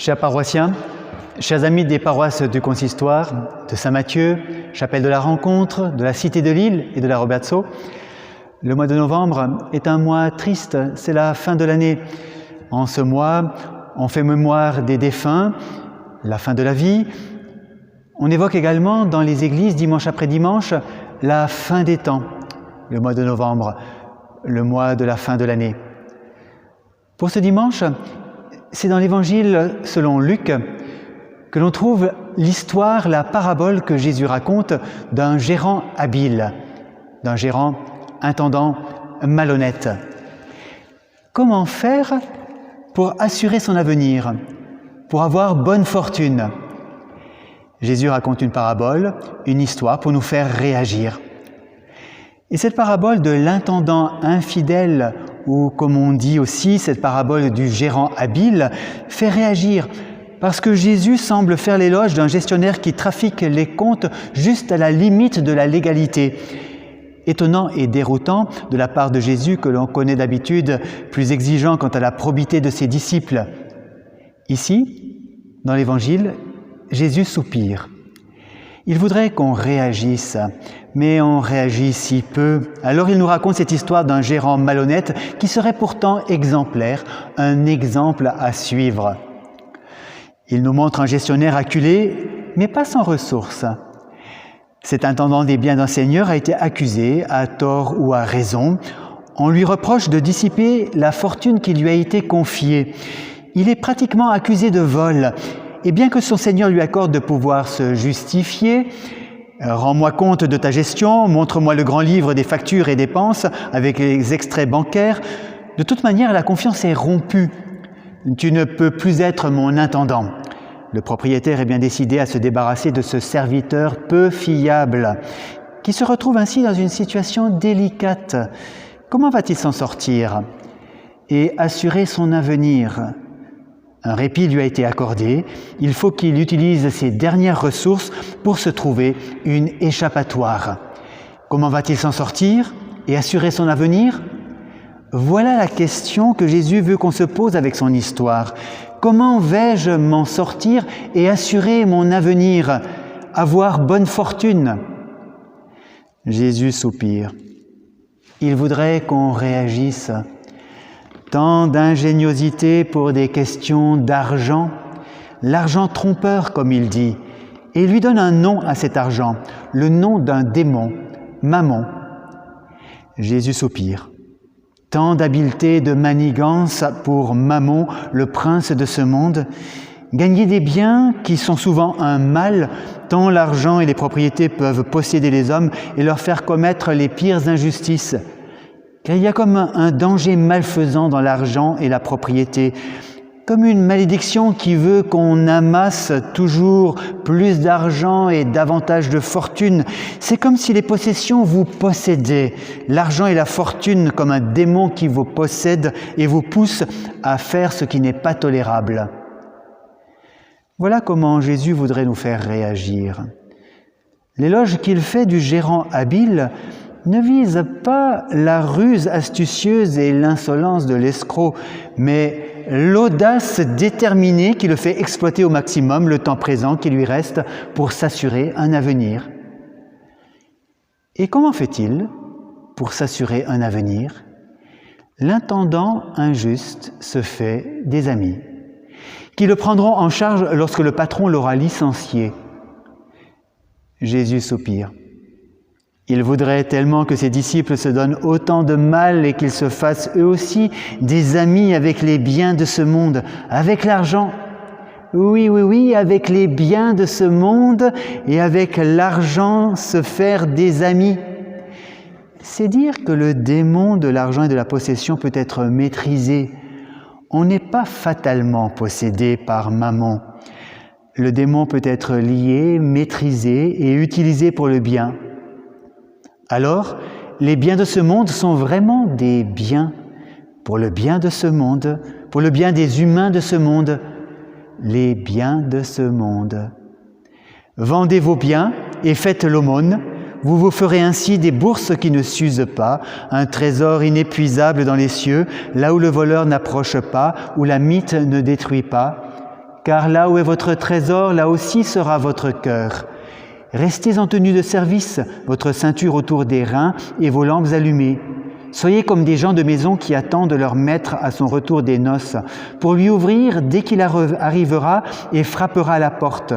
Chers paroissiens, chers amis des paroisses du Consistoire, de Saint-Mathieu, chapelle de la Rencontre, de la Cité de Lille et de la Robertso, le mois de novembre est un mois triste, c'est la fin de l'année. En ce mois, on fait mémoire des défunts, la fin de la vie. On évoque également dans les églises, dimanche après dimanche, la fin des temps, le mois de novembre, le mois de la fin de l'année. Pour ce dimanche, c'est dans l'Évangile selon Luc que l'on trouve l'histoire, la parabole que Jésus raconte d'un gérant habile, d'un gérant intendant malhonnête. Comment faire pour assurer son avenir, pour avoir bonne fortune? Jésus raconte une parabole, une histoire pour nous faire réagir. Et cette parabole de l'intendant infidèle, ou comme on dit aussi, cette parabole du gérant habile, fait réagir parce que Jésus semble faire l'éloge d'un gestionnaire qui trafique les comptes juste à la limite de la légalité. Étonnant et déroutant de la part de Jésus que l'on connaît d'habitude, plus exigeant quant à la probité de ses disciples. Ici, dans l'Évangile, Jésus soupire. Il voudrait qu'on réagisse, mais on réagit si peu. Alors il nous raconte cette histoire d'un gérant malhonnête qui serait pourtant exemplaire, un exemple à suivre. Il nous montre un gestionnaire acculé, mais pas sans ressources. Cet intendant des biens d'un seigneur a été accusé, à tort ou à raison. On lui reproche de dissiper la fortune qui lui a été confiée. Il est pratiquement accusé de vol. Et bien que son Seigneur lui accorde de pouvoir se justifier, « Rends-moi compte de ta gestion, montre-moi le grand livre des factures et dépenses avec les extraits bancaires », de toute manière, la confiance est rompue. « Tu ne peux plus être mon intendant ». Le propriétaire est bien décidé à se débarrasser de ce serviteur peu fiable, qui se retrouve ainsi dans une situation délicate. Comment va-t-il s'en sortir et assurer son avenir ? Un répit lui a été accordé, il faut qu'il utilise ses dernières ressources pour se trouver une échappatoire. Comment va-t-il s'en sortir et assurer son avenir? Voilà la question que Jésus veut qu'on se pose avec son histoire. Comment vais-je m'en sortir et assurer mon avenir, avoir bonne fortune? Jésus soupire. Il voudrait qu'on réagisse. Tant d'ingéniosité pour des questions d'argent, l'argent trompeur comme il dit, et il lui donne un nom à cet argent, le nom d'un démon, Mammon. Jésus soupire. Tant d'habileté, de manigance pour Mammon, le prince de ce monde, gagner des biens qui sont souvent un mal, tant l'argent et les propriétés peuvent posséder les hommes et leur faire commettre les pires injustices. Car il y a comme un danger malfaisant dans l'argent et la propriété, comme une malédiction qui veut qu'on amasse toujours plus d'argent et davantage de fortune. C'est comme si les possessions vous possédaient, l'argent et la fortune comme un démon qui vous possède et vous pousse à faire ce qui n'est pas tolérable. Voilà comment Jésus voudrait nous faire réagir. L'éloge qu'il fait du gérant habile ne vise pas la ruse astucieuse et l'insolence de l'escroc, mais l'audace déterminée qui le fait exploiter au maximum le temps présent qui lui reste pour s'assurer un avenir. Et comment fait-il pour s'assurer un avenir? L'intendant injuste se fait des amis, qui le prendront en charge lorsque le patron l'aura licencié. Jésus soupire. Il voudrait tellement que ses disciples se donnent autant de mal et qu'ils se fassent eux aussi des amis avec les biens de ce monde, avec l'argent. Oui, avec les biens de ce monde et avec l'argent se faire des amis. C'est dire que le démon de l'argent et de la possession peut être maîtrisé. On n'est pas fatalement possédé par Mammon. Le démon peut être lié, maîtrisé et utilisé pour le bien. Alors, les biens de ce monde sont vraiment des biens pour le bien de ce monde, pour le bien des humains de ce monde, les biens de ce monde. Vendez vos biens et faites l'aumône, vous vous ferez ainsi des bourses qui ne s'usent pas, un trésor inépuisable dans les cieux, là où le voleur n'approche pas, où la mythe ne détruit pas, car là où est votre trésor, là aussi sera votre cœur. Restez en tenue de service, votre ceinture autour des reins et vos lampes allumées. Soyez comme des gens de maison qui attendent leur maître à son retour des noces, pour lui ouvrir dès qu'il arrivera et frappera à la porte.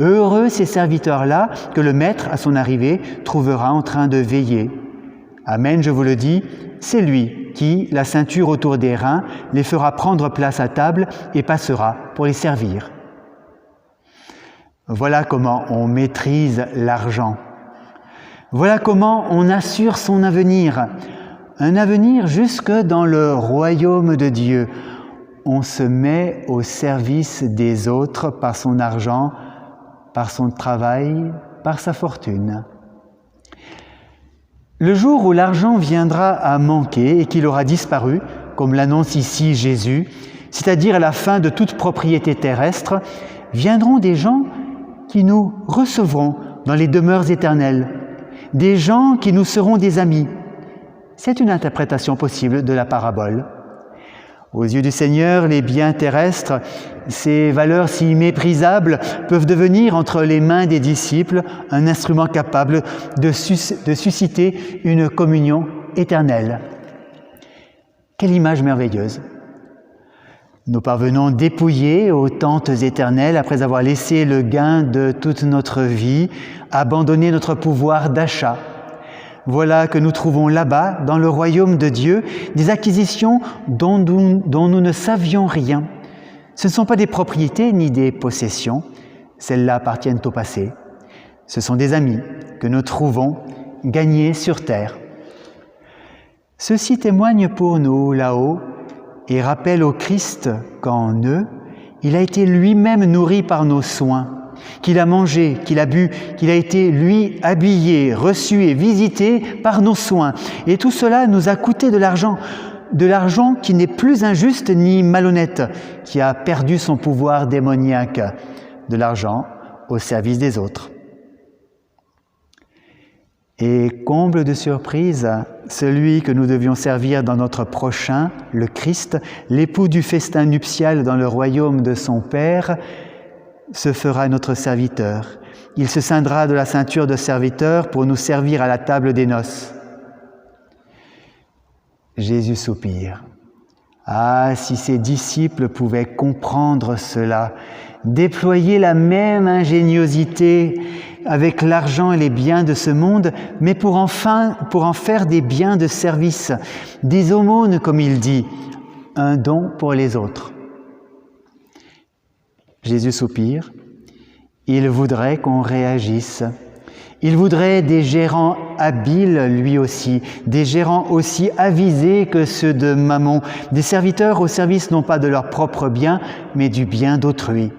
Heureux ces serviteurs-là que le maître, à son arrivée, trouvera en train de veiller. Amen, je vous le dis, c'est lui qui, la ceinture autour des reins, les fera prendre place à table et passera pour les servir. Voilà comment on maîtrise l'argent. Voilà comment on assure son avenir. Un avenir jusque dans le royaume de Dieu. On se met au service des autres par son argent, par son travail, par sa fortune. Le jour où l'argent viendra à manquer et qu'il aura disparu, comme l'annonce ici Jésus, c'est-à-dire à la fin de toute propriété terrestre, viendront des gens qui nous recevront dans les demeures éternelles, des gens qui nous seront des amis. C'est une interprétation possible de la parabole. Aux yeux du Seigneur, les biens terrestres, ces valeurs si méprisables, peuvent devenir entre les mains des disciples un instrument capable de susciter une communion éternelle. Quelle image merveilleuse! Nous parvenons dépouillés aux tentes éternelles après avoir laissé le gain de toute notre vie, abandonné notre pouvoir d'achat. Voilà que nous trouvons là-bas, dans le royaume de Dieu, des acquisitions dont nous ne savions rien. Ce ne sont pas des propriétés ni des possessions, celles-là appartiennent au passé. Ce sont des amis que nous trouvons gagnés sur terre. Ceux-ci témoignent pour nous là-haut et rappellent au Christ qu'en eux, il a été lui-même nourri par nos soins, qu'il a mangé, qu'il a bu, qu'il a été, lui, habillé, reçu et visité par nos soins. Et tout cela nous a coûté de l'argent qui n'est plus injuste ni malhonnête, qui a perdu son pouvoir démoniaque, de l'argent au service des autres. Et comble de surprise, celui que nous devions servir dans notre prochain, le Christ, l'époux du festin nuptial dans le royaume de son Père, se fera notre serviteur. Il se ceindra de la ceinture de serviteur pour nous servir à la table des noces. Jésus soupire. Ah, si ses disciples pouvaient comprendre cela, déployer la même ingéniosité avec l'argent et les biens de ce monde, mais pour en faire des biens de service, des aumônes, comme il dit, un don pour les autres. Jésus soupire. Il voudrait qu'on réagisse. Il voudrait des gérants habiles, lui aussi, des gérants aussi avisés que ceux de Mammon, des serviteurs au service non pas de leur propre bien, mais du bien d'autrui.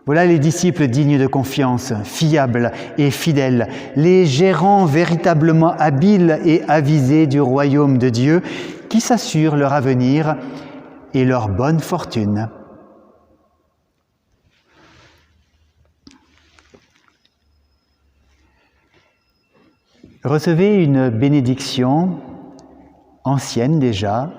Voilà les disciples dignes de confiance, fiables et fidèles, les gérants véritablement habiles et avisés du royaume de Dieu, qui s'assurent leur avenir et leur bonne fortune. Recevez une bénédiction ancienne déjà,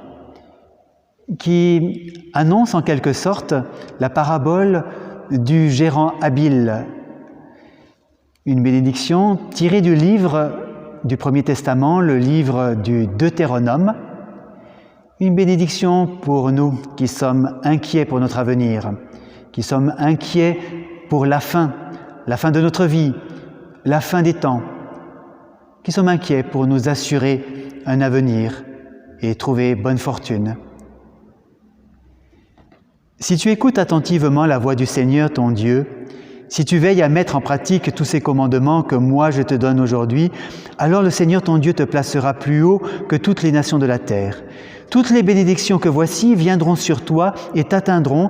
qui annonce en quelque sorte la parabole du gérant habile. Une bénédiction tirée du livre du Premier Testament, le livre du Deutéronome. Une bénédiction pour nous qui sommes inquiets pour notre avenir, qui sommes inquiets pour la fin de notre vie, la fin des temps, qui sommes inquiets pour nous assurer un avenir et trouver bonne fortune. Si tu écoutes attentivement la voix du Seigneur ton Dieu, si tu veilles à mettre en pratique tous ces commandements que moi je te donne aujourd'hui, alors le Seigneur ton Dieu te placera plus haut que toutes les nations de la terre. Toutes les bénédictions que voici viendront sur toi et t'atteindront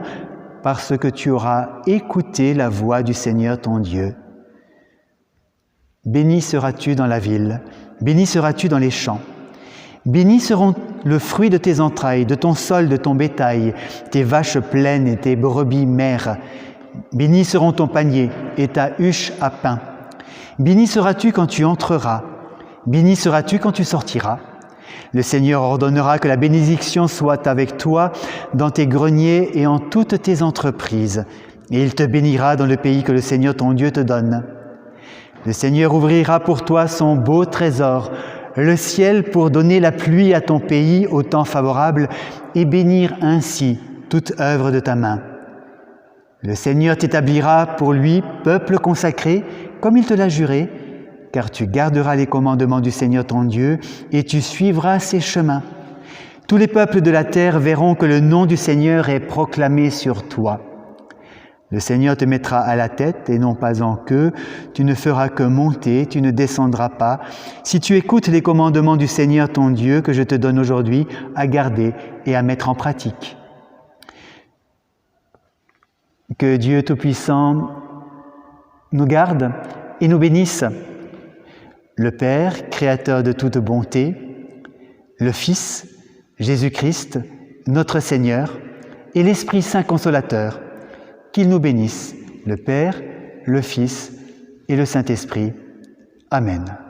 parce que tu auras écouté la voix du Seigneur ton Dieu. Béni seras-tu dans la ville, béni seras-tu dans les champs. Bénis seront le fruit de tes entrailles, de ton sol, de ton bétail, tes vaches pleines et tes brebis mères. Bénis seront ton panier et ta huche à pain. Béni seras-tu quand tu entreras, béni seras-tu quand tu sortiras. Le Seigneur ordonnera que la bénédiction soit avec toi dans tes greniers et en toutes tes entreprises, et il te bénira dans le pays que le Seigneur ton Dieu te donne. Le Seigneur ouvrira pour toi son beau trésor, le ciel pour donner la pluie à ton pays au temps favorable et bénir ainsi toute œuvre de ta main. Le Seigneur t'établira pour lui peuple consacré, comme il te l'a juré, car tu garderas les commandements du Seigneur ton Dieu et tu suivras ses chemins. Tous les peuples de la terre verront que le nom du Seigneur est proclamé sur toi. Le Seigneur te mettra à la tête et non pas en queue. Tu ne feras que monter, tu ne descendras pas. Si tu écoutes les commandements du Seigneur ton Dieu que je te donne aujourd'hui à garder et à mettre en pratique. Que Dieu Tout-Puissant nous garde et nous bénisse. Le Père, Créateur de toute bonté, le Fils, Jésus-Christ, notre Seigneur, et l'Esprit Saint Consolateur, qu'il nous bénisse, le Père, le Fils et le Saint-Esprit. Amen.